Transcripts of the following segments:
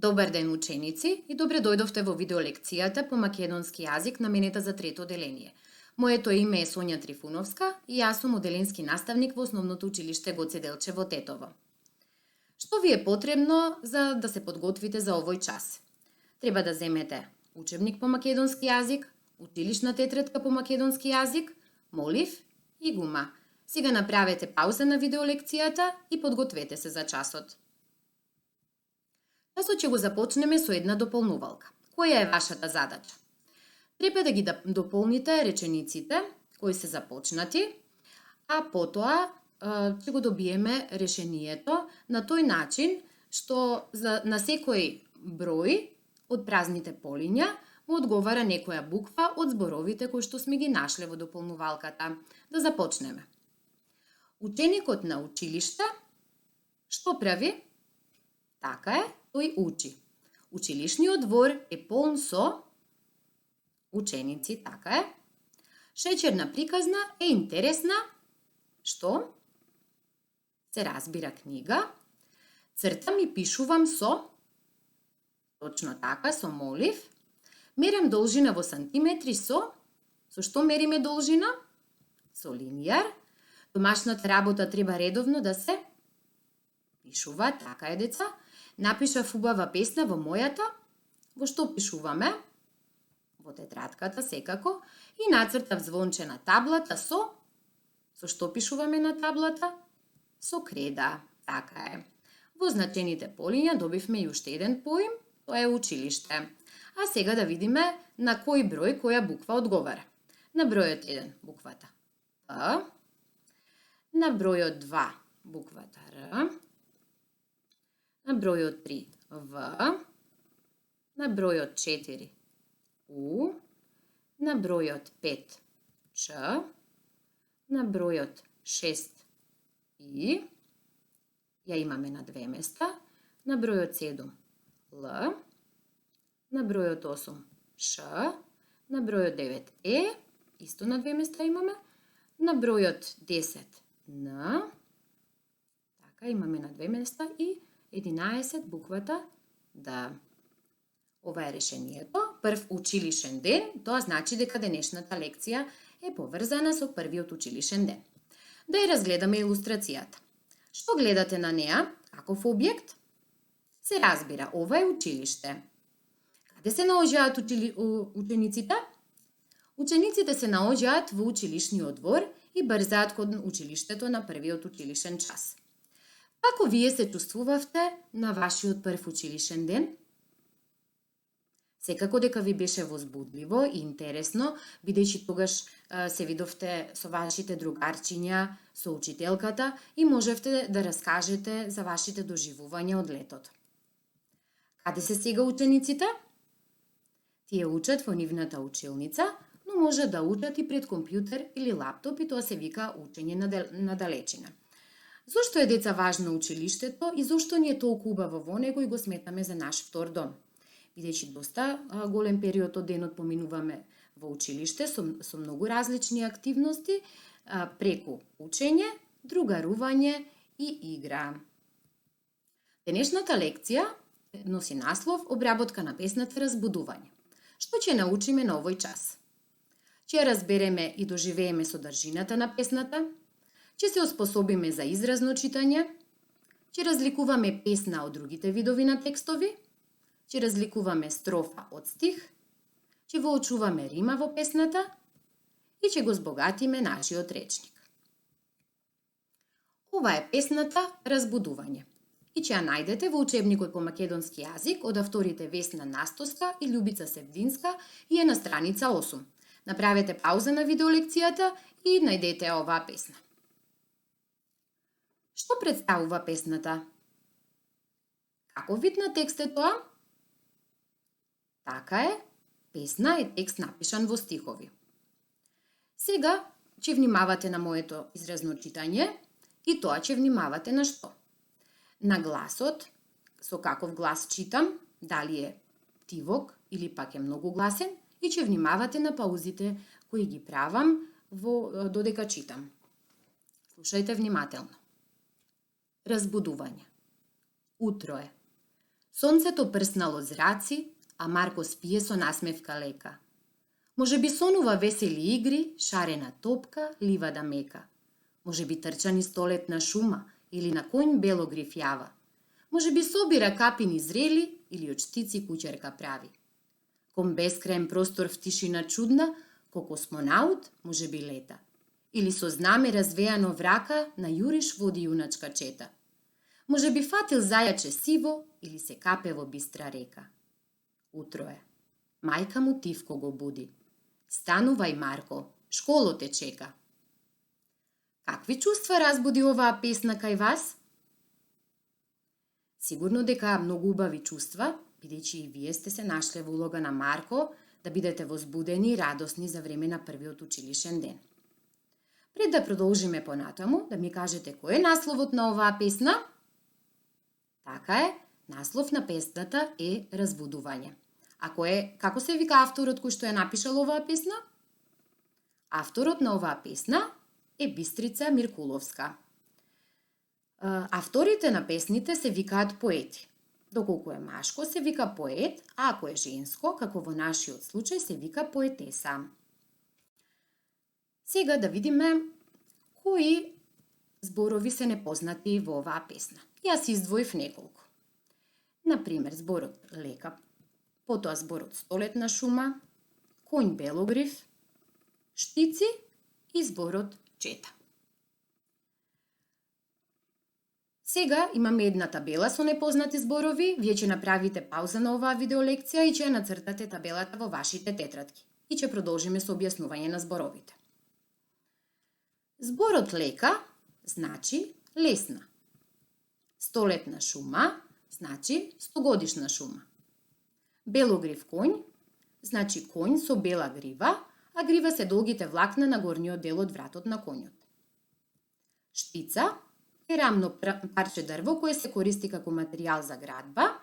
Добар ден, ученици, и добре дојдовте во видеолекцијата по македонски јазик наменета за трето оделение. Моето име е Сонја Трифуновска и јас сум оделенски наставник во Основното училиште Гоце Делчев во Тетово. Што ви е потребно за да се подготвите за овој час? Треба да земете учебник по македонски јазик, училишна тетрадка по македонски јазик, молив и гума. Сега направете пауза на видеолекцијата и подгответе се за часот. Часот ќе го започнеме со една дополнувалка. Која е вашата задача? Треба да ги дополните речениците кои се започнати, а потоа ќе го добиеме решението на тој начин што на секој број од празните полиња му одговара некоја буква од зборовите кои што сме ги нашле во дополнувалката. Да започнеме. Ученикот на училиште што прави? Така е, тој учи. Училишниот двор е полн со ученици, така е. Шеќерна приказна е интересна, што? Се разбира книга. Цртам и пишувам со, точно така, со молив. Мерам должина во сантиметри со што мериме должина? Со линијар. Домашната работа треба редовно да се пишува, така е, деца. Напишав убава песна во мојата. Во што пишуваме? Во тетрадката, секако. И нацртав звонче на таблата со што пишуваме на таблата? Со креда, така е. Во значените полиња добивме и уште еден поим, тоа е училиште. А сега да видиме на кој број која буква одговара. На бројот 1 буквата П, на бројот 2 буквата Р, на бројот 3 В, на бројот 4 У, на бројот 5 Ч, на бројот 6 И, ја имаме на две места, на бројот 7 Л, на бројот 8 Ш, на бројот 9 Е, исто на две места имаме, на бројот 10 Н, така имаме на две места и 11 буквата Д. Ова е решението. Прв училишен ден, тоа значи дека денешната лекција е поврзана со првиот училишен ден. Да ја разгледаме илустрацијата. Што гледате на неа? Каков објект? Се разбира, ова е училиште. Каде се наоѓаат учениците? Учениците се наоѓаат во училишниот двор и брзаат кон училиштето на првиот училишен час. Како вие се чувствувавте на вашиот прв училишен ден? Секако дека ви беше возбудливо и интересно, бидејќи тогаш се видовте со вашите другарчиња, со учителката и можевте да раскажете за вашите доживувања од летото. Каде се сега учениците? Тие учат во нивната училница, но може да учат и пред компјутер или лаптоп и тоа се вика учење на далечина. Зошто е, деца, важно училиштето и зошто ни е толку убаво во него и го сметаме за наш втор дом? Бидејќи доста голем период од денот поминуваме во училиште со многу различни активности преку учење, другарување и игра. Денешната лекција носи наслов обработка на песната Разбудување. Што ќе научиме на овој час? Ќе разбереме и доживееме содржината на песната, ќе се оспособиме за изразно читање, ќе разликуваме песна од другите видови на текстови, ќе разликуваме строфа од стих, ќе воочуваме рима во песната и ќе го збогатиме нашиот речник. Ова е песната Разбудување и ќе ја најдете во учебникот по македонски јазик од авторите Весна Настоска и Љубица Севдинска и е на страница 8. Направете пауза на видеолекцијата и најдете оваа песна. Што представува песната? Каков вид на текст е тоа? Така е, песна е текст напишан во стихови. Сега ќе внимавате на моето изразно читање и тоа ќе внимавате на што? На гласот, со каков глас читам, дали е тивок или пак е многу гласен, и ќе внимавате на паузите кои ги правам додека читам. Слушајте внимателно. Разбудување. Утро е. Сонцето прснало зраци, а Марко спие со насмевка лека. Може би сонува весели игри, шарена топка, ливада мека. Може би трча низ столетна шума или на конј белогрив јава. Може би собира капини зрели или од штици куќерка прави. Кон бескраен простор в тишина чудна, ко космонаут може би лета. Или со знаме развејано врака на јуриш води јуначка чета. Може би фатил зајаче сиво или се капе во бистра река. Утро е. Мајка му тивко го буди. Станувај, Марко, школо те чека. Какви чувства разбуди оваа песна кај вас? Сигурно дека многу убави чувства, бидејќи и вие сте се нашле во улога на Марко да бидете возбудени и радосни за време на првиот училишен ден. Пред да продолжиме понатаму, да ми кажете кој е насловот на оваа песна? Така е, наслов на песната е Разбудување. А како се вика авторот кој што ја напишал оваа песна? Авторот на оваа песна е Бистрица Миркуловска. Авторите на песните се викаат поети. Доколку е машко се вика поет, а ако е женско, како во нашиот случај, се вика поетеса. Сега да видиме кои зборови се непознати во оваа песна. Јас издвоив неколку. Например, зборот лека, потоа зборот столетна шума, конј белогрив, штици и зборот чета. Сега имаме една табела со непознати зборови. Вие ќе направите пауза на оваа видеолекција и ќе ја нацртате табелата во вашите тетрадки. И ќе продолжиме со објаснување на зборовите. Зборот лека значи лесна. Столетна шума значи стогодишна шума. Белогрив конј значи конј со бела грива, а грива се долгите влакна на горниот дел од вратот на конјот. Штица е рамно парче дрво кое се користи како материјал за градба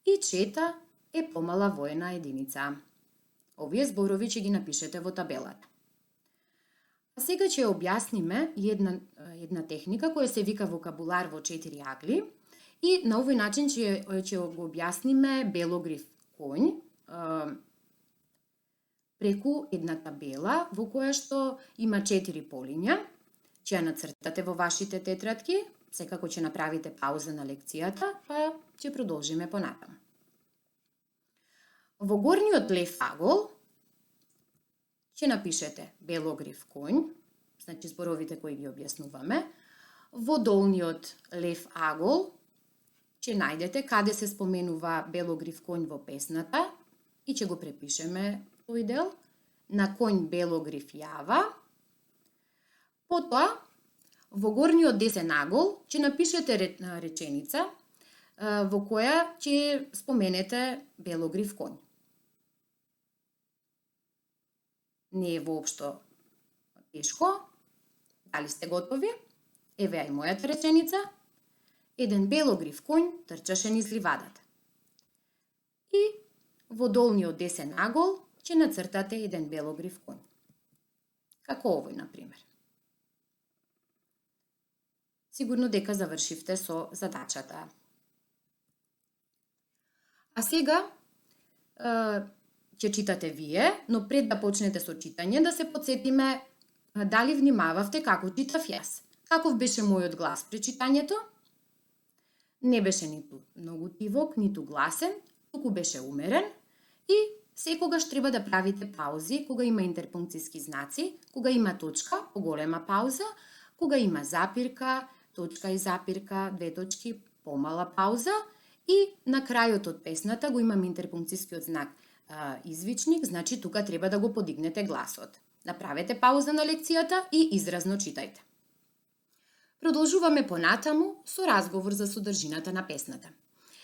и чета е помала воена единица. Овие зборови ќе ги напишете во табелата. А сега ќе објасниме една техника која се вика вокабулар во 4 агли и на овој начин ќе го објасниме белогрив конј преку една табела во која што има 4 полиња. Ќе ја нацртате во вашите тетрадки, секако ќе направите пауза на лекцијата, па ќе продолжиме понатаму. Во горниот лев агол ќе напишете белогрив конј, значи зборовите кои ги објаснуваме. Во долниот лев агол ќе најдете каде се споменува белогрив конј во песната и ќе го препишеме тој дел. На конј белогрив јава. Потоа, во горниот десен агол ќе напишете реченица во која ќе споменете белогрив конј. Не е воопшто тешко. Дали сте готови? Еве ја и мојата реченица. Еден белогрив конј трчаше низ ливадата. И во долниот десен агол ќе нацртате еден белогрив конј. Како овој, например. Сигурно дека завршивте со задачата. А сега ќе читате вие, но пред да почнете со читање да се потсетиме дали внимававте како читав јас. Каков беше мојот глас при читањето? Не беше ниту многу тивок, ниту гласен, туку беше умерен и секогаш треба да правите паузи кога има интерпункцијски знаци, кога има точка, поголема пауза, кога има запирка, точка и запирка, две точки, помала пауза и на крајот од песната го имам интерпункцијскиот знак извичник, значи тука треба да го подигнете гласот. Направете пауза на лекцијата и изразно читајте. Продолжуваме понатаму со разговор за содржината на песната.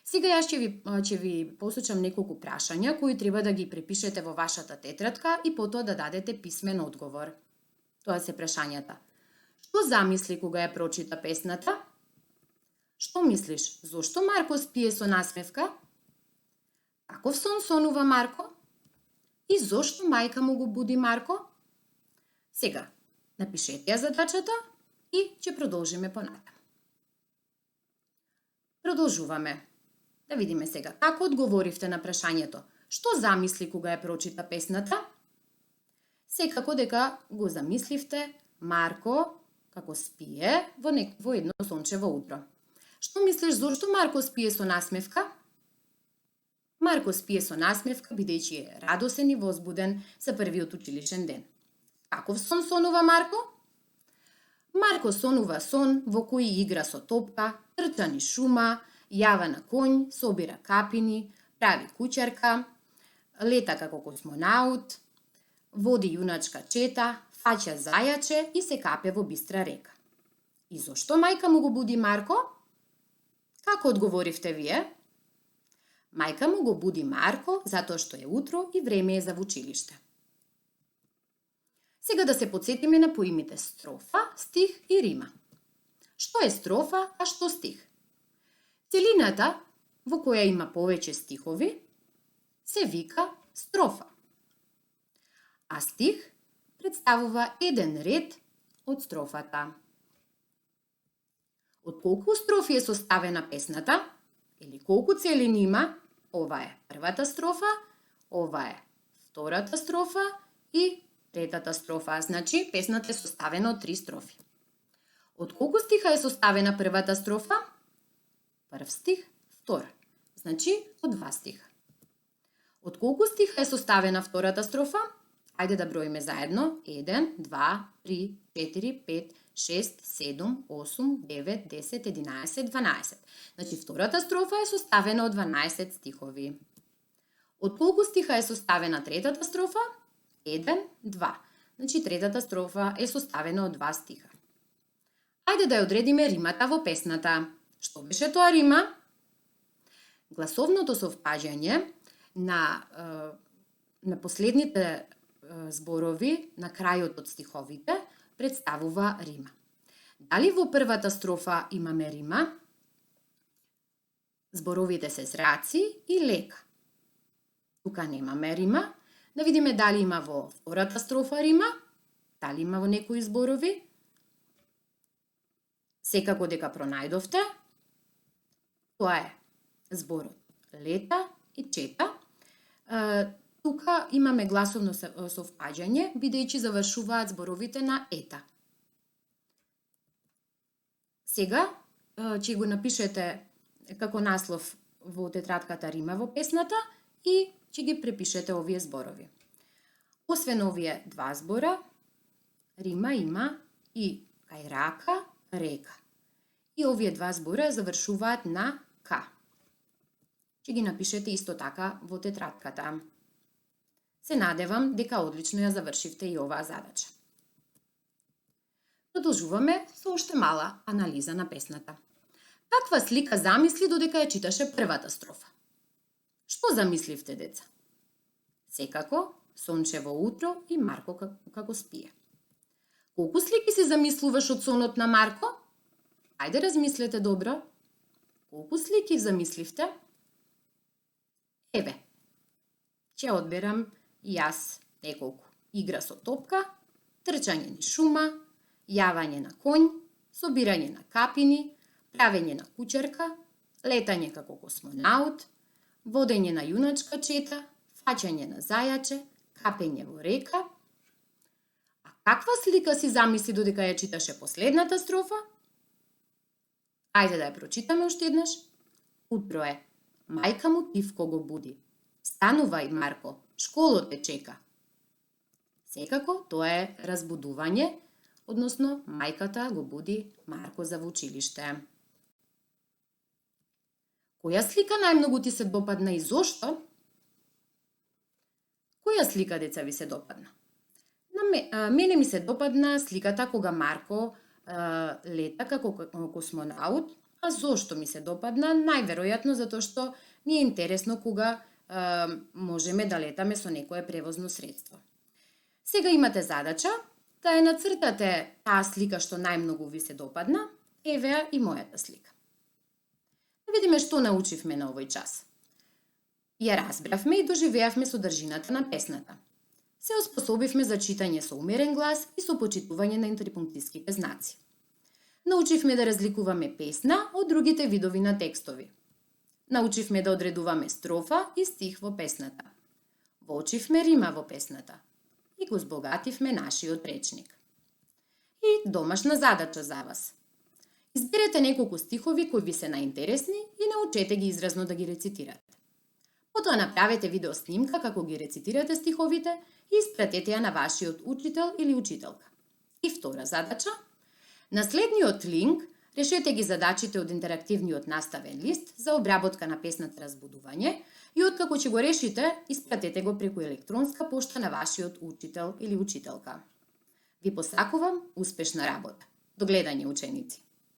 Сега јас ќе ви посочам неколку прашања кои треба да ги препишете во вашата тетрадка и потоа да дадете писмен одговор. Тоа се прашањата. Што замисли кога ја прочита песната? Што мислиш? Зошто Марко спие со насмевка? Каков сон сонува Марко? И зошто мајка му го буди Марко? Сега, напишете ја задачата и ќе продолжиме понатаму. Продолжуваме. Да видиме сега, како одговоривте на прашањето? Што замисли кога ја прочита песната? Секако дека го замисливте Марко како спие во едно сончево утро. Што мислиш зошто Марко спие со насмевка? Марко спие со насмевка бидејќи е радосен и возбуден за првиот училишен ден. Каков сон сонува Марко? Марко сонува сон во кој игра со топка, трча низ шума, јава на конј, собира капини, прави кучерка, лета како космонаут, води јуначка чета, фаќа зајаче и се капе во бистра река. И зошто мајка му го буди Марко? Како одговоривте вие? Мајка му го буди Марко затоа што е утро и време е за училиште. Сега да се потсетиме на поимите строфа, стих и рима. Што е строфа, а што стих? Целината во која има повеќе стихови се вика строфа. А стих представува еден ред од строфата. Од колку строфи е составена песната, или колку целини има, ова е првата строфа, ова е втората строфа и третата строфа. Значи, песната е составена од 3 строфи. Од колку стиха е составена првата строфа? Прв стих, втора. Значи, од 2 стиха. Од колку стиха е составена втората строфа? Ајде да броиме заедно. 1, 2, 3, 4, 5, 6, 7, 8, 9, 10, 11, 12. Значи, втората строфа е составена од 12 стихови. Од колку стиха е составена третата строфа? 1, 2. Значи, третата строфа е составена од 2 стиха. Ајде да ја одредиме римата во песната. Што беше тоа рима? Гласовното совпаѓање на последните зборови на крајот од стиховите представува рима. Дали во првата строфа имаме рима? Зборовите се зраци и лека. Тука немаме рима. Да видиме дали има во втората строфа рима, дали има во некои зборови. Секако дека пронајдовте. Тоа е зборот лета и чета. Тука имаме гласовно совпаѓање, бидејќи завршуваат зборовите на ета. Сега ќе го напишете како наслов во тетрадката рима во песната и ќе ги препишете овие зборови. Освен овие 2 збора, рима има и кај рака, река. И овие 2 збора завршуваат на ка. Ќе ги напишете исто така во тетрадката. Се надевам дека одлично ја завршивте и оваа задача. Продолжуваме со уште мала анализа на песната. Каква слика замисли додека ја читаше првата строфа? Што замисливте, деца? Секако, сончево утро и Марко како спие. Колку слики си замислуваш од сонот на Марко? Ајде размислете добро. Колку слики замисливте? Еве, ќе одберам и јас неколку. Игра со топка, трчање низ шума, јавање на конј, собирање на капини, правење на кучерка, летање како космонаут, водење на јуначка чета, фаќање на зајаче, капење во река. А каква слика си замисли додека ја читаше последната строфа? Ајде да ја прочитаме уште еднаш. Утро е. Мајка му тивко го буди. Станувај, Марко, школот те чека. Секако, тоа е разбудување, односно мајката го буди Марко за училиште. Која слика најмногу ти се допадна и зошто? Која слика, деца, ви се допадна? Мене ми се допадна сликата кога Марко лета како космонаут. А зошто ми се допадна? Најверојатно затоа што ми е интересно кога можеме да летаме со некое превозно средство. Сега имате задача да ја нацртате таа слика што најмногу ви се допадна. Еве и мојата слика. Да видиме што научивме на овој час. Ја разбравме и доживеавме содржината на песната. Се оспособивме за читање со умерен глас и со почитување на интерпунктиските знаци. Научивме да разликуваме песна од другите видови на текстови. Научивме да одредуваме строфа и стих во песната. Воочивме рима во песната и го збогативме нашиот речник. И домашна задача за вас. Изберете неколку стихови кои ви се наинтересни и научете ги изразно да ги рецитирате. Потоа направете видео снимка како ги рецитирате стиховите и испратете ја на вашиот учител или учителка. И втора задача. На следниот линк решете ги задачите од интерактивниот наставен лист за обработка на песната Разбудување и откако ќе го решите, испратете го преку електронска пошта на вашиот учител или учителка. Ви посакувам успешна работа. До гледање, ученици!